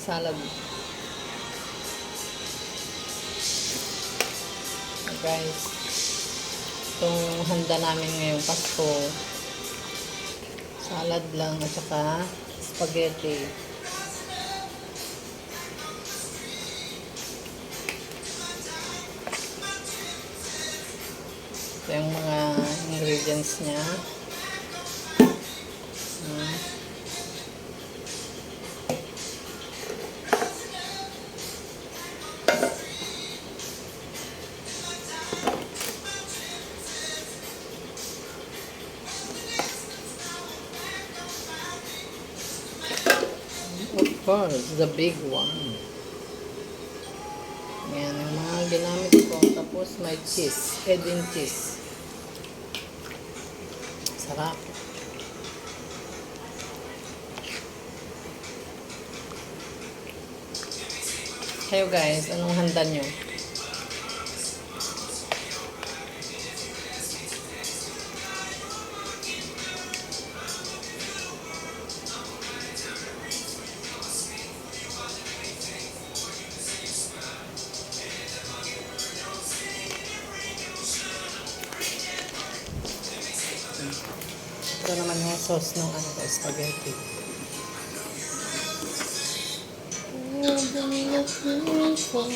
salad. Guys, itong handa namin ngayong Pasko, salad lang at saka spaghetti. Ito yung mga ingredients niya. Of course, the big one. Yan, yung mga ginamit ko. Tapos may cheese, egg and cheese. Sarap. Kayo guys, anong handa nyo? Ito naman yung sauce ng ano ko, spaghetti. I've been looking for